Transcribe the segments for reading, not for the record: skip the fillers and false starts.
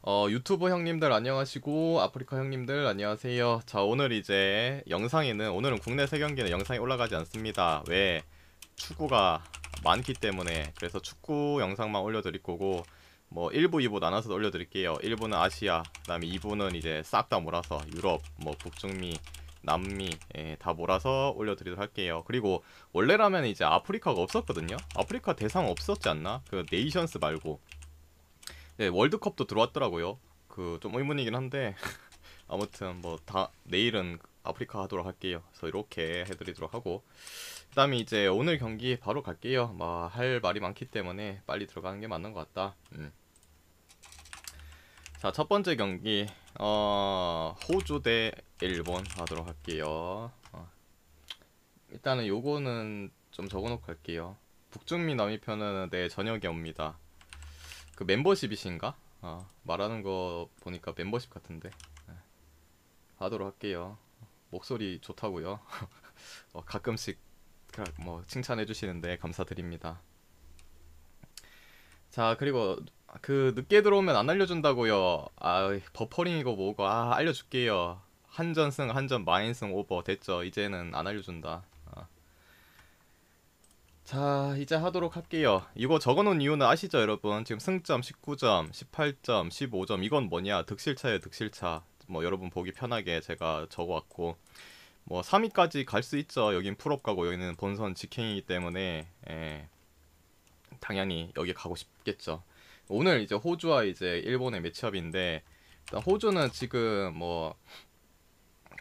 유튜브 형님들 안녕하시고 아프리카 형님들 안녕하세요. 자, 오늘 이제 영상에는 오늘은 국내 세 경기는 영상이 올라가지 않습니다. 왜? 축구가 많기 때문에. 그래서 축구 영상만 올려드릴 거고, 뭐 1부, 2부 나눠서 올려드릴게요. 1부는 아시아, 그다음에 2부는 이제 싹 다 몰아서 유럽, 뭐 북중미, 남미, 다 몰아서 올려드리도록 할게요. 그리고 원래라면 이제 아프리카가 없었거든요. 아프리카 대상 없었지 않나? 그 네이션스 말고. 네, 월드컵도 들어왔더라고요. 그 좀 의문이긴 한데 아무튼 뭐 다 내일은 아프리카 하도록 할게요. 그래서 이렇게 해드리도록 하고, 그다음에 이제 오늘 경기 바로 갈게요. 뭐 할 말이 많기 때문에 빨리 들어가는 게 맞는 것 같다. 자, 첫 번째 경기 호주 대 일본 하도록 할게요. 일단은 요거는 좀 적어놓고 갈게요. 북중미 남이편은 내일 저녁에 옵니다. 그 멤버십이신가? 말하는 거 보니까 멤버십 같은데. 네, 하도록 할게요. 목소리 좋다고요. 가끔씩 뭐 칭찬해 주시는데 감사드립니다. 자, 그리고 그 늦게 들어오면 안 알려준다고요. 버퍼링이고 뭐고. 알려줄게요. 한전승 한전 마인승 오버 됐죠. 이제는 안 알려준다. 자, 이제 하도록 할게요. 이거 적어놓은 이유는 아시죠, 여러분? 지금 승점 19점, 18점, 15점. 이건 뭐냐? 득실차예요, 득실차. 뭐 여러분 보기 편하게 제가 적어왔고, 뭐 3위까지 갈 수 있죠. 여긴 풀업 가고 여기는 본선 직행이기 때문에 당연히 여기 가고 싶겠죠. 오늘 이제 호주와 이제 일본의 매치업인데, 일단 호주는 지금 뭐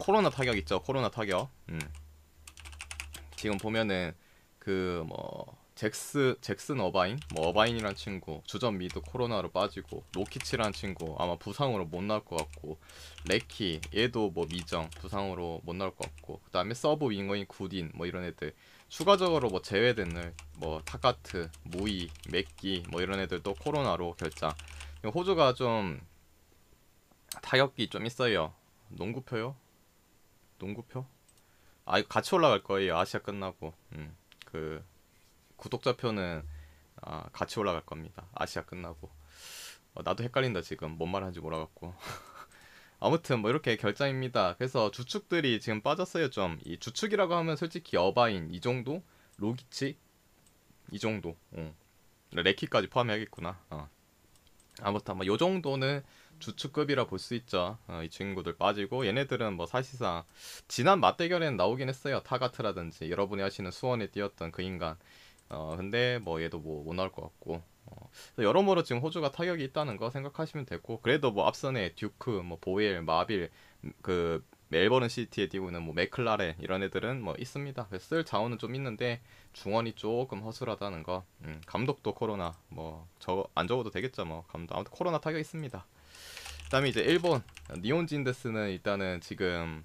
코로나 타격 있죠. 코로나 타격. 지금 보면은 그 뭐 잭슨 어바인, 뭐 어바인이란 친구 주전 미드 코로나로 빠지고, 로키치란 친구 아마 부상으로 못 나올 것 같고, 레키 얘도 뭐 미정 부상으로 못 나올 것 같고, 그 다음에 서브 윙어인 굿인 뭐 이런 애들 추가적으로 뭐 제외된 뭐 타카트, 무이, 맥기 뭐 이런 애들도 코로나로 결장. 호주가 좀 타격이 좀 있어요. 농구표요? 농구표? 이거 같이 올라갈 거예요. 아시아 끝나고. 그 구독자표는 같이 올라갈 겁니다. 아시아 끝나고. 나도 헷갈린다 지금. 뭔 말하는지 몰라갖고. 아무튼 뭐 이렇게 결장입니다. 그래서 주축들이 지금 빠졌어요 좀. 이 주축이라고 하면 솔직히 어바인 이 정도, 로기치 이 정도. 레키까지 포함해야겠구나. 아무튼 뭐 요 정도는 주축급이라 볼 수 있죠. 이 친구들 빠지고, 얘네들은 뭐 사실상 지난 맞대결에는 나오긴 했어요. 타가트라든지 여러분이 아시는 수원에 뛰었던 그 인간. 근데 뭐 얘도 뭐 못 나올 것 같고. 여러모로 지금 호주가 타격이 있다는 거 생각하시면 되고, 그래도 뭐 앞선에 듀크, 뭐 보엘, 마빌, 그 멜버른 시티에 뛰고 있는 뭐 맥클라렌 이런 애들은 뭐 있습니다. 그래서 쓸 자원은 좀 있는데 중원이 조금 허술하다는 거. 감독도 코로나, 뭐 저 안 적어도 되겠죠. 뭐 감독 아무튼 코로나 타격 있습니다. 그다음에 이제 일본 니온 진데스는 일단은 지금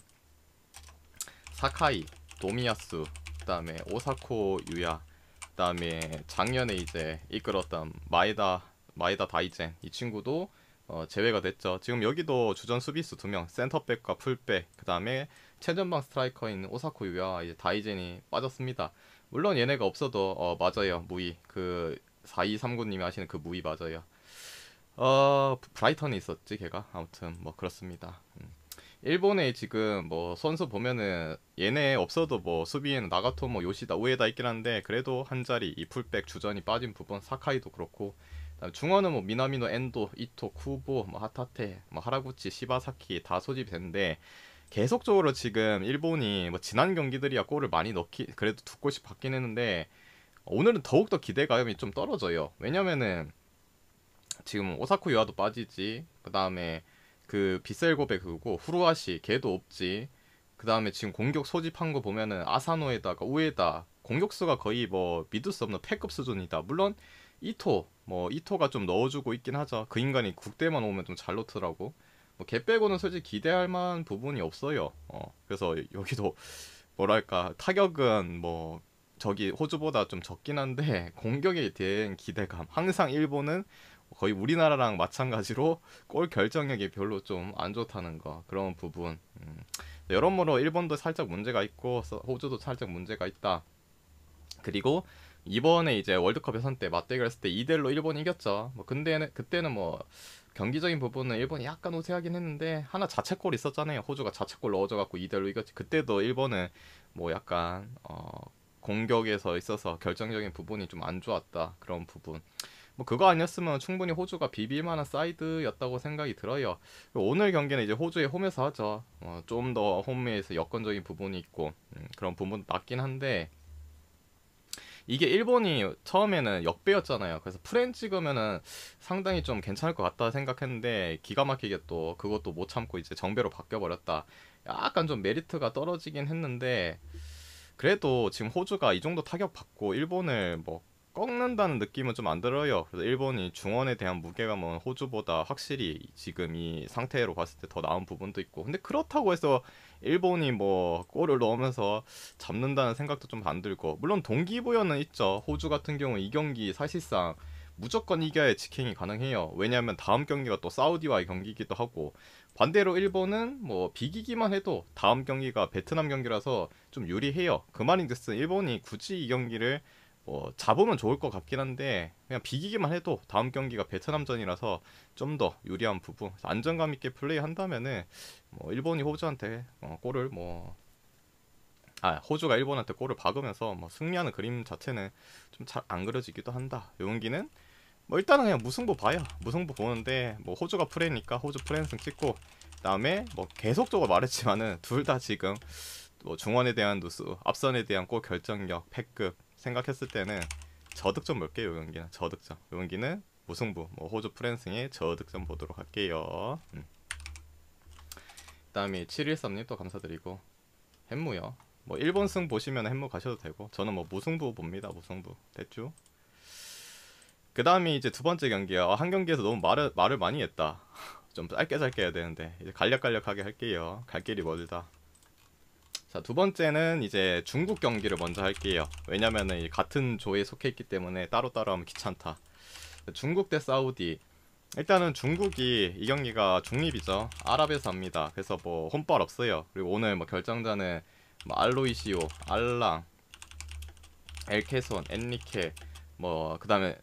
사카이, 도미야스, 그다음에 오사코 유야, 그다음에 작년에 이제 이끌었던 마에다 다이젠 이 친구도 제외가 됐죠. 지금 여기도 주전 수비수 2명, 센터백과 풀백, 그다음에 최전방 스트라이커인 오사코 유야, 이제 다이젠이 빠졌습니다. 물론 얘네가 없어도 맞아요. 무이 그 4239님이 하시는 그 무이 맞아요. 브라이턴에 있었지 걔가. 아무튼 뭐 그렇습니다. 일본에 지금 뭐 선수 보면은 얘네 없어도 뭐 수비에는 나가토모, 요시다, 우에다 있긴 한데, 그래도 한 자리 이 풀백 주전이 빠진 부분 사카이도 그렇고, 그다음 중원은 뭐 미나미노, 엔도, 이토, 쿠보, 뭐 하타테, 뭐 하라구치, 시바사키 다 소집이 됐는데, 계속적으로 지금 일본이 뭐 지난 경기들이야 골을 많이 넣기 그래도 두 골씩 받긴 했는데, 오늘은 더욱더 기대감이 좀 떨어져요. 왜냐면은 지금 오사쿠 유아도 빠지지. 그 다음에 그 비셀고베 그거고, 후루아시 걔도 없지. 그 다음에 지금 공격 소집한 거 보면은 아사노에다가 우에다 공격수가 거의 뭐 믿을 수 없는 패급 수준이다. 물론 이토가 좀 넣어주고 있긴 하죠. 그 인간이 국대만 오면 좀 잘 넣더라고. 뭐 걔 빼고는 솔직히 기대할 만한 부분이 없어요. 그래서 여기도 뭐랄까 타격은 뭐 저기 호주보다 좀 적긴 한데 공격에 대한 기대감, 항상 일본은 거의 우리나라랑 마찬가지로 골 결정력이 별로 좀 안 좋다는 거, 그런 부분. 여러모로 일본도 살짝 문제가 있고 호주도 살짝 문제가 있다. 그리고 이번에 이제 월드컵 예선 때 맞대결 했을 때 2대1로 일본이 이겼죠. 뭐 근데 그때는 뭐 경기적인 부분은 일본이 약간 우세하긴 했는데 하나 자책골 있었잖아요. 호주가 자책골 넣어줘갖고 2대1로 이겼지. 그때도 일본은 뭐 약간 공격에서 있어서 결정적인 부분이 좀 안 좋았다. 그런 부분. 뭐 그거 아니었으면 충분히 호주가 비빌 만한 사이드였다고 생각이 들어요. 오늘 경기는 이제 호주의 홈에서 하죠. 좀 더 홈에서 여건적인 부분이 있고 그런 부분도 낮긴 한데 이게 일본이 처음에는 역배였잖아요. 그래서 프렌 찍으면은 상당히 좀 괜찮을 것 같다 생각했는데 기가 막히게 또 그것도 못 참고 이제 정배로 바뀌어버렸다. 약간 좀 메리트가 떨어지긴 했는데 그래도 지금 호주가 이 정도 타격 받고 일본을 뭐 꺾는다는 느낌은 좀 안 들어요. 그래서 일본이 중원에 대한 무게감은 호주보다 확실히 지금 이 상태로 봤을 때 더 나은 부분도 있고. 근데 그렇다고 해서 일본이 뭐 골을 넣으면서 잡는다는 생각도 좀 안 들고. 물론 동기부여는 있죠. 호주 같은 경우 이 경기 사실상 무조건 이겨야 직행이 가능해요. 왜냐하면 다음 경기가 또 사우디와의 경기이기도 하고 반대로 일본은 뭐 비기기만 해도 다음 경기가 베트남 경기라서 좀 유리해요. 그 말인즉슨 일본이 굳이 이 경기를 잡으면 좋을 것 같긴 한데 그냥 비기기만 해도 다음 경기가 베트남전이라서 좀 더 유리한 부분 안정감 있게 플레이한다면은 뭐 일본이 호주한테 골을 호주가 일본한테 골을 박으면서 뭐 승리하는 그림 자체는 좀 잘 안 그려지기도 한다. 이 경기는 뭐 일단은 그냥 무승부 봐요. 무승부 보는데 뭐 호주가 프레니까 호주 프랜승 찍고 그다음에 뭐 계속적으로 말했지만은 둘 다 지금 뭐 중원에 대한 누수, 앞선에 대한 골 결정력, 패급 생각했을 때는 저득점 볼게요. 이 경기는 저득점. 이 경기는 무승부. 뭐 호주 프랜승의 저득점 보도록 할게요. 그다음에 713님 또 감사드리고 햄무요. 뭐 일본 승 보시면 햄무 가셔도 되고 저는 뭐 무승부 봅니다. 무승부. 됐죠? 그 다음에 이제 두 번째 경기야. 한 경기에서 너무 말을 많이 했다. 좀 짧게 해야 되는데 이제 간략하게 할게요. 갈 길이 멀다. 자, 두 번째는 이제 중국 경기를 먼저 할게요. 왜냐면은 같은 조에 속해 있기 때문에 따로따로 하면 귀찮다. 중국 대 사우디. 일단은 중국이 이 경기가 중립이죠. 아랍에서 합니다. 그래서 뭐 혼발 없어요. 그리고 오늘 뭐 결정자는 뭐 알로이시오, 알랑, 엘케손, 엔리케 뭐 그다음에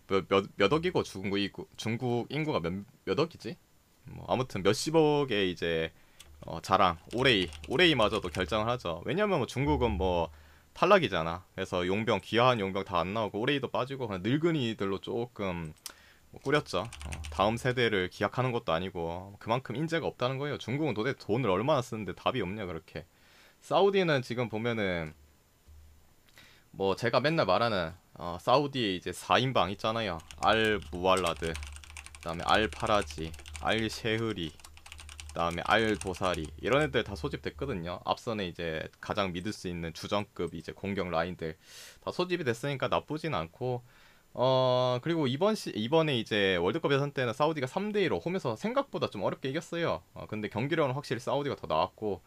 몇 억이고 중국 인구가 몇 억이지? 뭐 아무튼 몇십억의 이제 자랑 오레이마저도 결정을 하죠. 왜냐면 뭐 중국은 뭐 탈락이잖아. 그래서 용병 귀화한 용병 다 안 나오고 오레이도 빠지고 그냥 늙은이들로 조금 뭐 꾸렸죠. 다음 세대를 기약하는 것도 아니고 그만큼 인재가 없다는 거예요. 중국은 도대체 돈을 얼마나 쓰는데 답이 없냐 그렇게. 사우디는 지금 보면은 뭐 제가 맨날 말하는 사우디에 이제 4인방 있잖아요. 알 무왈라드, 그다음에 알 파라지, 알 셰흐리, 그다음에 알 도사리 이런 애들 다 소집됐거든요. 앞선에 이제 가장 믿을 수 있는 주전급 이제 공격 라인들 다 소집이 됐으니까 나쁘진 않고 그리고 이번에 이제 월드컵 예선 때는 사우디가 3대2로 홈에서 생각보다 좀 어렵게 이겼어요. 근데 경기력은 확실히 사우디가 더 나았고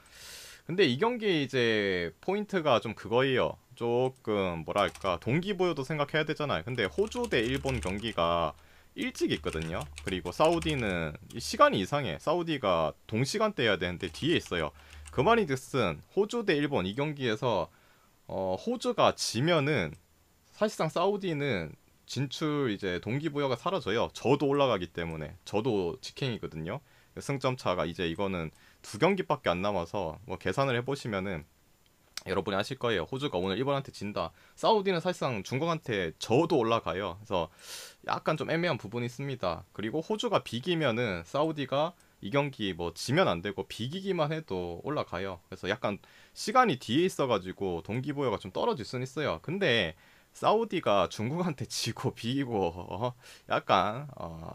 근데 이 경기 이제 포인트가 좀 그거예요. 조금 뭐랄까 동기부여도 생각해야 되잖아요. 근데 호주 대 일본 경기가 일찍 있거든요. 그리고 사우디는 시간이 이상해. 사우디가 동시간대 해야 되는데 뒤에 있어요. 그 말인즉슨 호주 대 일본 이 경기에서 호주가 지면은 사실상 사우디는 진출 이제 동기부여가 사라져요. 저도 올라가기 때문에 저도 직행이거든요. 승점 차가 이제 이거는 두 경기밖에 안 남아서 뭐 계산을 해보시면은 여러분이 아실 거예요. 호주가 오늘 일본한테 진다. 사우디는 사실상 중국한테 저도 올라가요. 그래서 약간 좀 애매한 부분이 있습니다. 그리고 호주가 비기면은 사우디가 이 경기 뭐 지면 안 되고 비기기만 해도 올라가요. 그래서 약간 시간이 뒤에 있어가지고 동기부여가 좀 떨어질 수는 있어요. 근데 사우디가 중국한테 지고 비기고 약간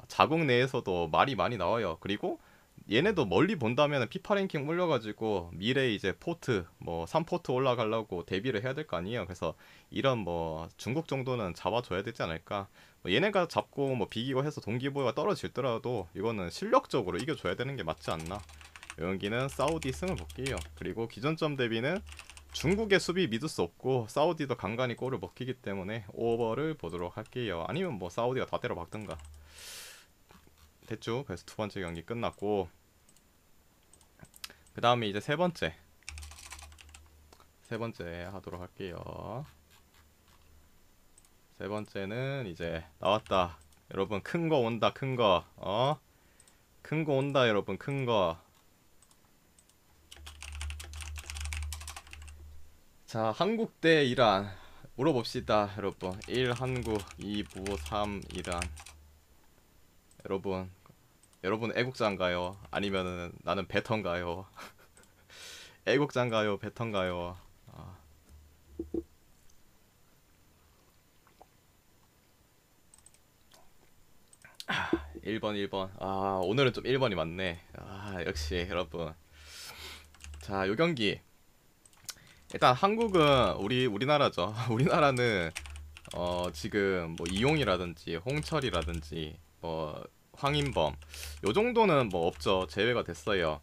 자국 내에서도 말이 많이 나와요. 그리고 얘네도 멀리 본다면 피파 랭킹 올려가지고 미래 이제 포트 뭐 3포트 올라가려고 대비를 해야 될 거 아니에요. 그래서 이런 뭐 중국 정도는 잡아줘야 되지 않을까. 뭐 얘네가 잡고 뭐 비기고 해서 동기부여가 떨어질더라도 이거는 실력적으로 이겨줘야 되는 게 맞지 않나. 여기는 사우디 승을 볼게요. 그리고 기존점 대비는 중국의 수비 믿을 수 없고 사우디도 간간히 골을 먹히기 때문에 오버를 보도록 할게요. 아니면 뭐 사우디가 다 때려 박든가. 됐죠? 그래서 두 번째 경기 끝났고 그 다음에 이제 세 번째 하도록 할게요. 세 번째는 이제 나왔다. 여러분 큰 거 온다. 큰 거. 큰 거 온다 여러분. 큰 거. 자, 한국 대 이란 물어봅시다 여러분. 1 한국, 2 부, 3 이란. 여러분 애국자인가요? 아니면은 나는 베턴가요? 애국자인가요? 베턴가요? 아, 1번 1번. 아, 오늘은 좀 1번이 맞네. 아, 역시 여러분. 자, 요 경기 일단 한국은 우리나라죠. 우리나라는 지금 뭐 이용이라든지 홍철이라든지 뭐 황인범 요 정도는 뭐 없죠. 제외가 됐어요.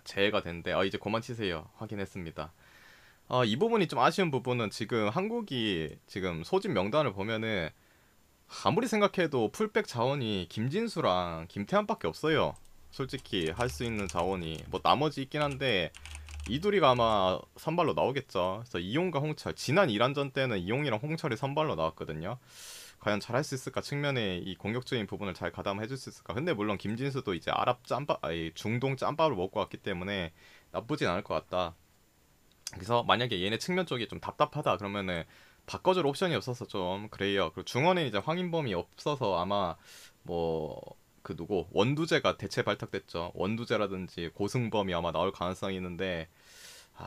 제외가 됐는데 이제 그만 치세요. 확인했습니다. 이 부분이 좀 아쉬운 부분은 지금 한국이 지금 소집 명단을 보면은 아무리 생각해도 풀백 자원이 김진수랑 김태환밖에 없어요. 솔직히 할 수 있는 자원이 뭐 나머지 있긴 한데 이두리가 아마 선발로 나오겠죠. 그래서 이용과 홍철, 지난 이란전 때는 이용이랑 홍철이 선발로 나왔거든요. 과연 잘할 수 있을까 측면에 이 공격적인 부분을 잘 가담해 줄 수 있을까. 근데 물론 김진수도 이제 중동 짬밥을 먹고 왔기 때문에 나쁘진 않을 것 같다. 그래서 만약에 얘네 측면 쪽이 좀 답답하다 그러면은 바꿔줄 옵션이 없어서 좀 그래요. 그리고 중원에 이제 황인범이 없어서 아마 뭐 그 누구 원두재가 대체 발탁됐죠. 원두재라든지 고승범이 아마 나올 가능성이 있는데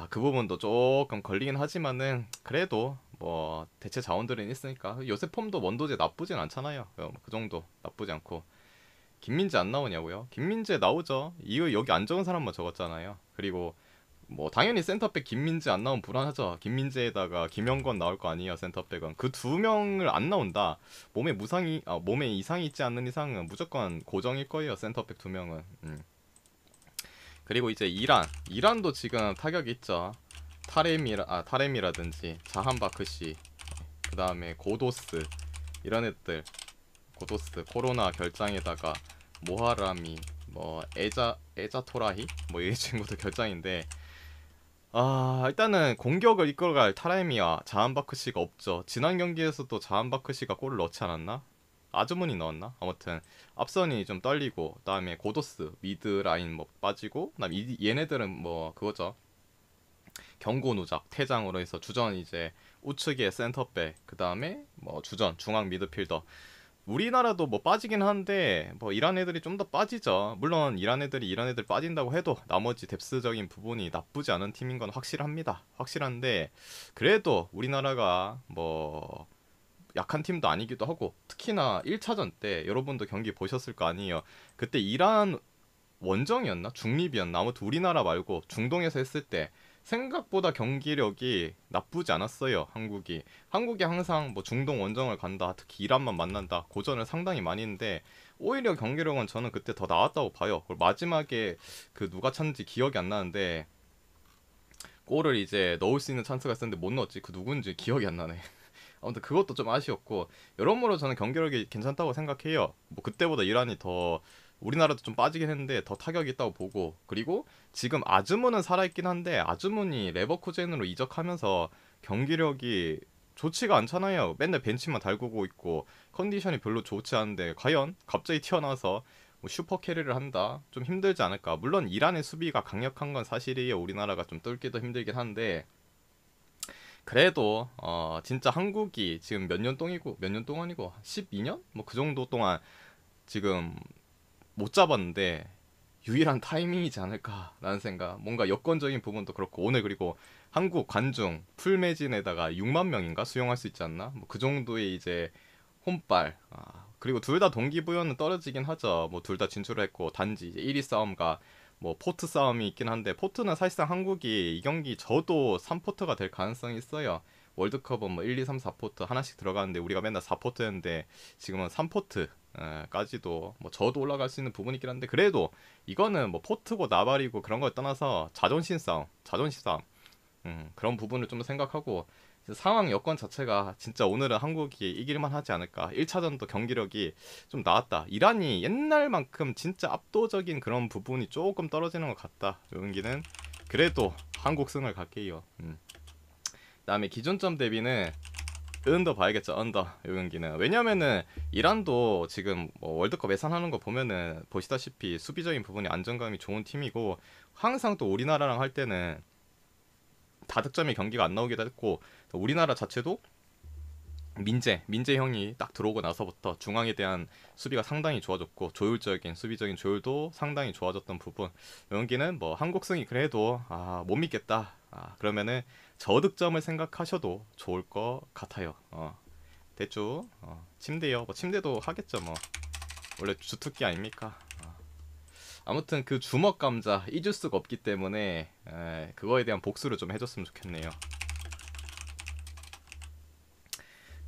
그 부분도 조금 걸리긴 하지만은 그래도 뭐 대체 자원들은 있으니까 요새 폼도 원두재 나쁘진 않잖아요. 그 정도 나쁘지 않고. 김민재 안 나오냐고요? 김민재 나오죠. 이거 여기 안 적은 사람만 적었잖아요. 그리고 뭐 당연히 센터백 김민재 안 나오면 불안하죠. 김민재에다가 김영권 나올 거 아니에요. 센터백은 그 두 명을 안 나온다. 몸에 이상이 있지 않는 이상은 무조건 고정일 거예요. 센터백 두 명은. 그리고 이제 이란도 지금 타격이 있죠. 타렘이라든지 자한바크시, 그 다음에 고도스 이런 애들. 고도스 코로나 결장에다가 모하라미 뭐 에자토라히 뭐 이 친구도 결장인데 일단은 공격을 이끌어갈 타라미와 자한바크시가 없죠. 지난 경기에서도 자한바크시가 골을 넣지 않았나? 아주문이 넣었나? 아무튼 앞선이 좀 떨리고 그다음에 고도스 미드 라인 뭐 빠지고 그다음 얘네들은 뭐 그거죠. 경고 누적 퇴장으로 해서 주전 이제 우측에 센터백 그다음에 뭐 주전 중앙 미드필더 우리나라도 뭐 빠지긴 한데 뭐 이란 애들이 좀 더 빠지죠. 물론 이란 애들 빠진다고 해도 나머지 뎁스적인 부분이 나쁘지 않은 팀인 건 확실합니다. 확실한데 그래도 우리나라가 뭐 약한 팀도 아니기도 하고 특히나 1차전 때 여러분도 경기 보셨을 거 아니에요. 그때 이란 원정이었나? 중립이었나? 아무튼 우리나라 말고 중동에서 했을 때 생각보다 경기력이 나쁘지 않았어요. 한국이 항상 뭐 중동 원정을 간다, 특히 이란만 만난다 고전을 상당히 많이 했는데 오히려 경기력은 저는 그때 더 나았다고 봐요. 그리고 마지막에 그 누가 찼는지 기억이 안 나는데 골을 이제 넣을 수 있는 찬스가 있었는데 못 넣었지. 그 누군지 기억이 안 나네. 아무튼 그것도 좀 아쉬웠고 여러모로 저는 경기력이 괜찮다고 생각해요. 뭐 그때보다 이란이 더 우리나라도 좀 빠지긴 했는데 더 타격이 있다고 보고 그리고 지금 아즈문은 살아있긴 한데 아즈문이 레버쿠젠으로 이적하면서 경기력이 좋지가 않잖아요. 맨날 벤치만 달구고 있고 컨디션이 별로 좋지 않은데 과연 갑자기 튀어나와서 뭐 슈퍼 캐리를 한다? 좀 힘들지 않을까? 물론 이란의 수비가 강력한 건 사실이에요. 우리나라가 좀 뚫기도 힘들긴 한데 그래도 진짜 한국이 지금 몇 년 동안이고 12년? 뭐 그 정도 동안 지금 못 잡았는데 유일한 타이밍이지 않을까라는 생각. 뭔가 여건적인 부분도 그렇고 오늘 그리고 한국 관중 풀 매진에다가 6만 명인가 수용할 수 있지 않나? 뭐 그 정도의 이제 혼발. 그리고 둘 다 동기부여는 떨어지긴 하죠. 뭐 둘 다 진출을 했고 단지 이제 1위 싸움과 뭐 포트 싸움이 있긴 한데 포트는 사실상 한국이 이 경기 져도 3포트가 될 가능성이 있어요. 월드컵은 뭐 1, 2, 3, 4포트 하나씩 들어가는데 우리가 맨날 4포트였는데 지금은 3포트 까지도 뭐 저도 올라갈 수 있는 부분이 있긴 한데 그래도 이거는 뭐 포트고 나발이고 그런 걸 떠나서 자존심 싸움 그런 부분을 좀 생각하고 상황 여건 자체가 진짜 오늘은 한국이 이길만 하지 않을까. 1차전도 경기력이 좀 나았다. 이란이 옛날만큼 진짜 압도적인 그런 부분이 조금 떨어지는 것 같다. 이 경기는 그래도 한국 승을 갈게요. 그다음에 기준점 대비는 언더 봐야겠죠. 언더 요 경기는. 왜냐면은 이란도 지금 뭐 월드컵 예선하는 거 보면은 보시다시피 수비적인 부분이 안정감이 좋은 팀이고, 항상 또 우리나라랑 할 때는 다득점의 경기가 안 나오기도 했고, 또 우리나라 자체도 민재 형이 딱 들어오고 나서부터 중앙에 대한 수비가 상당히 좋아졌고, 조율적인 수비적인 조율도 상당히 좋아졌던 부분. 여기는 뭐 한국승이 그래도 못 믿겠다. 그러면은 저득점을 생각하셔도 좋을 것 같아요. 대충 침대요. 뭐 침대도 하겠죠. 뭐 원래 주특기 아닙니까? 아무튼 그 주먹 감자 잊을 수가 없기 때문에 그거에 대한 복수를 좀 해줬으면 좋겠네요.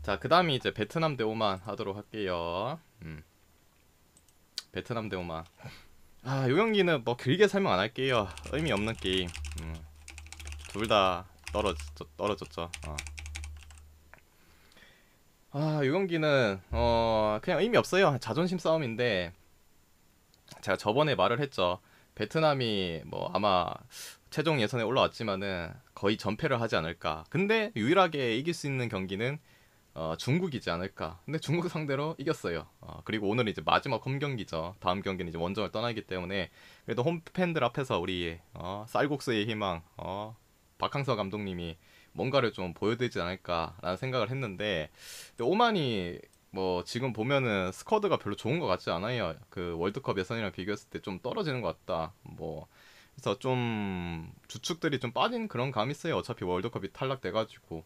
자, 그 다음이 이제 베트남 대 오만 하도록 할게요. 베트남 대 오만. 요 경기는 뭐 길게 설명 안 할게요. 의미 없는 게임. 둘 다 떨어졌죠. 요 경기는 그냥 의미 없어요. 자존심 싸움인데, 제가 저번에 말을 했죠. 베트남이 뭐 아마 최종 예선에 올라왔지만은 거의 전패를 하지 않을까. 근데 유일하게 이길 수 있는 경기는 중국이지 않을까. 근데 중국 상대로 이겼어요. 그리고 오늘 이제 마지막 홈 경기죠. 다음 경기는 이제 원정을 떠나기 때문에 그래도 홈 팬들 앞에서 우리 쌀국수의 희망 박항서 감독님이 뭔가를 좀 보여드리지 않을까라는 생각을 했는데, 근데 오만이 뭐 지금 보면은 스쿼드가 별로 좋은 것 같지 않아요. 그 월드컵 예선이랑 비교했을 때 좀 떨어지는 것 같다. 뭐 그래서 좀 주축들이 좀 빠진 그런 감이 있어요. 어차피 월드컵이 탈락돼가지고.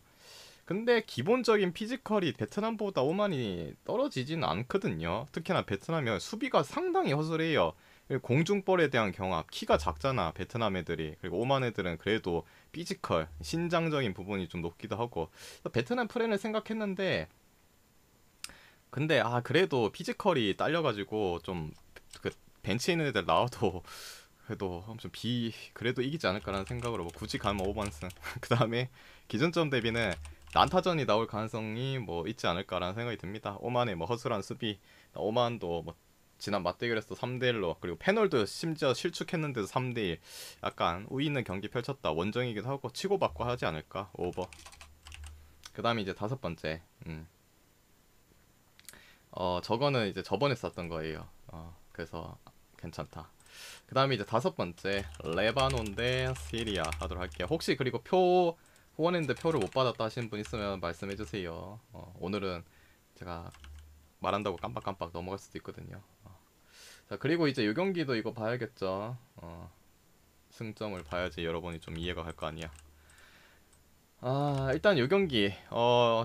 근데 기본적인 피지컬이 베트남보다 오만이 떨어지진 않거든요. 특히나 베트남이 수비가 상당히 허술해요. 공중볼에 대한 경합, 키가 작잖아 베트남 애들이. 그리고 오만 애들은 그래도 피지컬, 신장적인 부분이 좀 높기도 하고. 베트남 프렌을 생각했는데, 근데 그래도 피지컬이 딸려가지고 좀 그 벤치에 있는 애들 나와도 그래도 좀 그래도 이기지 않을까라는 생각으로 뭐 굳이 가면 5번승. 그 다음에 기준점 대비는 난타전이 나올 가능성이 뭐 있지 않을까라는 생각이 듭니다. 오만의 뭐 허술한 수비, 오만도 뭐 지난 맞대결에서 3대1로, 그리고 패널도 심지어 실축했는데도 3대1, 약간 우위 있는 경기 펼쳤다. 원정이기도 하고 치고받고 하지 않을까. 오버. 그 다음에 이제 다섯 번째. 저거는 이제 저번에 썼던 거예요. 그래서 괜찮다. 그 다음에 이제 다섯 번째, 레바논 대 시리아 하도록 할게요. 혹시 그리고 후원했는데 표를 못 받았다 하시는 분 있으면 말씀해주세요. 오늘은 제가 말한다고 깜빡깜빡 넘어갈 수도 있거든요. 자, 그리고 이제 요 경기도 이거 봐야겠죠. 승점을 봐야지 여러분이 좀 이해가 갈 거 아니야. 일단 요 경기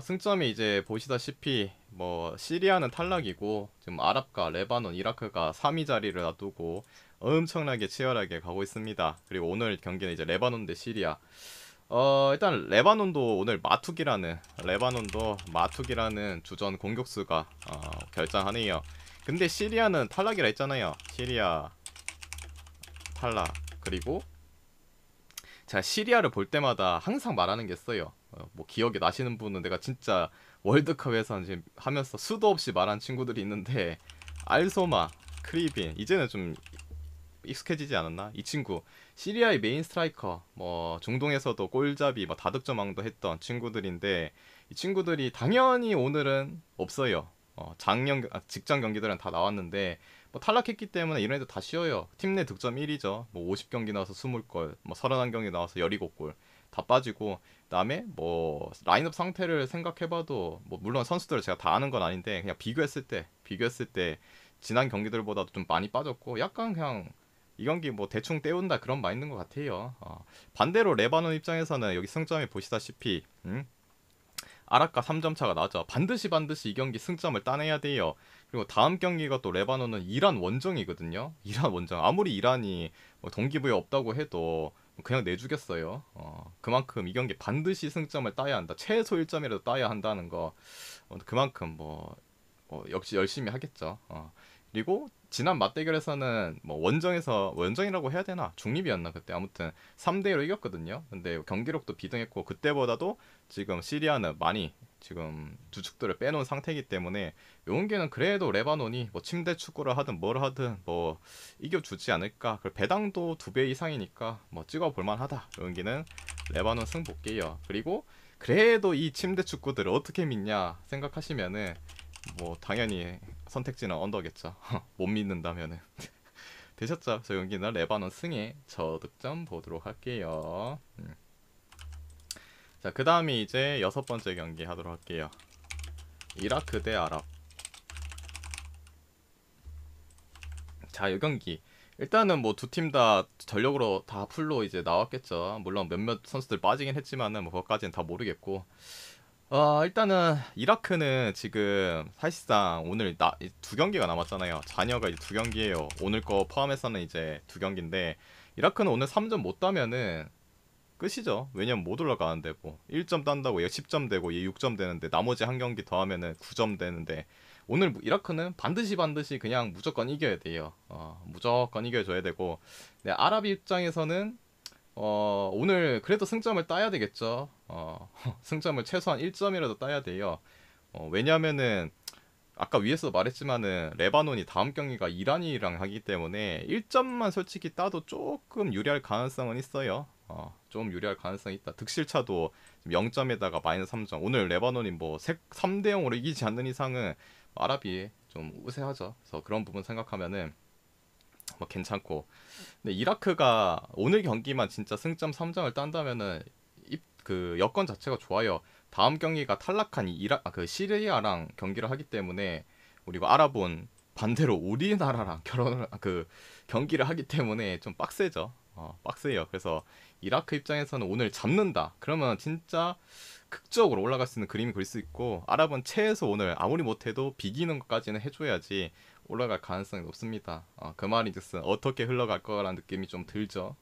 승점이 이제 보시다시피 뭐 시리아는 탈락이고, 지금 아랍과 레바논, 이라크가 3위 자리를 놔두고 엄청나게 치열하게 가고 있습니다. 그리고 오늘 경기는 이제 레바논 대 시리아. 일단 레바논도 마투기라는 주전 공격수가 결장하네요. 근데 시리아는 탈락이라 했잖아요. 시리아 탈락. 그리고 제가 시리아를 볼 때마다 항상 말하는 게 있어요. 뭐 기억에 나시는 분은, 내가 진짜 월드컵에서 지금 하면서 수도 없이 말한 친구들이 있는데, 알소마, 크리빈, 이제는 좀 익숙해지지 않았나? 이 친구 시리아의 메인 스트라이커, 뭐 중동에서도 골잡이, 뭐 다득점왕도 했던 친구들인데, 이 친구들이 당연히 오늘은 없어요. 직전 경기들은 다 나왔는데 뭐 탈락했기 때문에 이런 애들 다 쉬어요. 팀 내 득점 1위죠. 뭐 50경기 나와서 20골, 뭐 31경기 나와서 17골 다 빠지고. 그다음에 뭐 라인업 상태를 생각해봐도, 뭐 물론 선수들을 제가 다 아는 건 아닌데, 그냥 비교했을 때 지난 경기들보다도 좀 많이 빠졌고, 약간 그냥 이 경기 뭐 대충 때운다 그런 마인드인 것 같아요. 반대로 레바논 입장에서는 여기 승점이 보시다시피 아랍과 3점 차가 나죠. 반드시 이 경기 승점을 따내야 돼요. 그리고 다음 경기가 또 레바논은 이란 원정이거든요. 이란 원정. 아무리 이란이 뭐 동기부여 없다고 해도 그냥 내주겠어요. 그만큼 이 경기 반드시 승점을 따야 한다. 최소 1점이라도 따야 한다는 거. 그만큼 역시 열심히 하겠죠. 그리고 지난 맞대결에서는 뭐 원정이라고 해야 되나? 중립이었나 그때. 아무튼 3대1로 이겼거든요. 근데 경기력도 비등했고, 그때보다도 지금 시리아는 많이 지금 주축들을 빼놓은 상태이기 때문에 요 경기는 그래도 레바논이 뭐 침대 축구를 하든 뭘 하든 뭐 이겨주지 않을까. 그리고 배당도 2배 이상이니까 뭐 찍어볼 만하다. 요 경기는 레바논 승 볼게요. 그리고 그래도 이 침대 축구들을 어떻게 믿냐 생각하시면은 뭐 당연히 선택지는 언더겠죠. 못 믿는다면은. 되셨죠? 저 경기는 레바논 승의 저득점 보도록 할게요. 자, 그 다음에 이제 6번째 경기 하도록 할게요. 이라크 대 아랍. 자, 이 경기 일단은 뭐 두 팀 다 전력으로 다 풀로 이제 나왔겠죠. 물론 몇몇 선수들 빠지긴 했지만은 뭐 그것까지는 다 모르겠고. 일단은 이라크는 지금 사실상 오늘 두 경기가 남았잖아요. 잔여가 이제 두 경기예요. 오늘 거 포함해서는 이제 두 경기인데 이라크는 오늘 3점 못 따면은 끝이죠. 왜냐면 못 올라가는데 뭐 1점 딴다고 얘 10점 되고 얘 6점 되는데 나머지 한 경기 더 하면은 9점 되는데 오늘 이라크는 반드시 그냥 무조건 이겨야 돼요. 무조건 이겨줘야 되고 네, 아랍 입장에서는 오늘 그래도 승점을 따야 되겠죠. 승점을 최소한 1점이라도 따야 돼요. 왜냐면은 아까 위에서 말했지만은 레바논이 다음 경기가 이란이랑 하기 때문에 1점만 솔직히 따도 조금 유리할 가능성은 있어요. 좀 유리할 가능성이 있다. 득실차도 0점에다가 마이너스 3점. 오늘 레바논이 뭐 3대 0으로 이기지 않는 이상은 아랍이 좀 우세하죠. 그래서 그런 부분 생각하면은 뭐 괜찮고. 근데 이라크가 오늘 경기만 진짜 승점 3점을 딴다면은 그 여건 자체가 좋아요. 다음 경기가 탈락한 그 시리아랑 경기를 하기 때문에 그리고 아랍은 반대로 우리나라랑 그 경기를 하기 때문에 좀 빡세죠. 빡세요. 그래서 이라크 입장에서는 오늘 잡는다. 그러면 진짜 극적으로 올라갈 수 있는 그림이 그릴 수 있고 아랍은 최소 오늘 아무리 못해도 비기는 것까지는 해줘야지 올라갈 가능성이 높습니다. 그 말인즉슨 어떻게 흘러갈 거라는 느낌이 좀 들죠.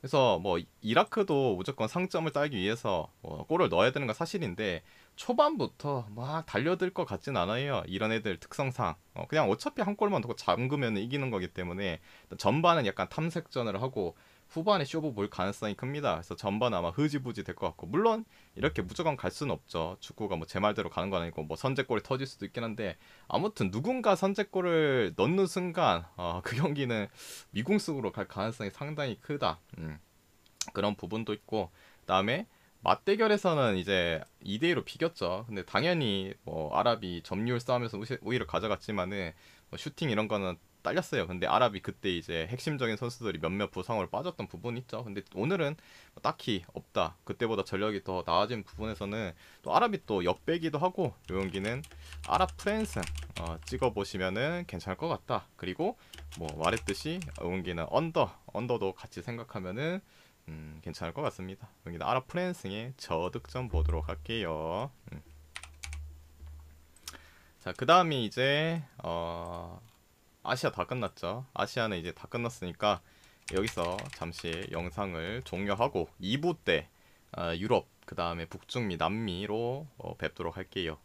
그래서 뭐 이라크도 무조건 상점을 따기 위해서 골을 넣어야 되는 건 사실인데 초반부터 막 달려들 것 같진 않아요. 이런 애들 특성상 그냥 어차피 한 골만 넣고 잠그면 이기는 거기 때문에 전반은 약간 탐색전을 하고 후반에 쇼부 볼 가능성이 큽니다. 그래서 전반 아마 흐지부지 될 것 같고 물론 이렇게 무조건 갈 수는 없죠. 축구가 뭐 제 말대로 가는 건 아니고 뭐 선제골이 터질 수도 있긴 한데 아무튼 누군가 선제골을 넣는 순간 그 경기는 미궁승으로 갈 가능성이 상당히 크다. 그런 부분도 있고 그다음에 맞대결에서는 이제 2대2로 비겼죠. 근데 당연히 뭐 아랍이 점유율 싸움에서 오히려 가져갔지만은 뭐 슈팅 이런 거는 딸렸어요. 근데 아랍이 그때 이제 핵심적인 선수들이 몇몇 부상으로 빠졌던 부분이 있죠. 근데 오늘은 뭐 딱히 없다. 그때보다 전력이 더 나아진 부분에서는 또 아랍이 또 역배기도 하고 요 경기는 아랍 프랜스 찍어보시면은 괜찮을 것 같다. 그리고 뭐 말했듯이 요 경기는 언더도 같이 생각하면은 괜찮을 것 같습니다. 여기는 아랍 프랜스의 저득점 보도록 할게요. 자, 그 다음이 이제 아시아 다 끝났죠. 아시아는 이제 다 끝났으니까 여기서 잠시 영상을 종료하고 2부 때 유럽 그 다음에 북중미 남미로 뵙도록 할게요.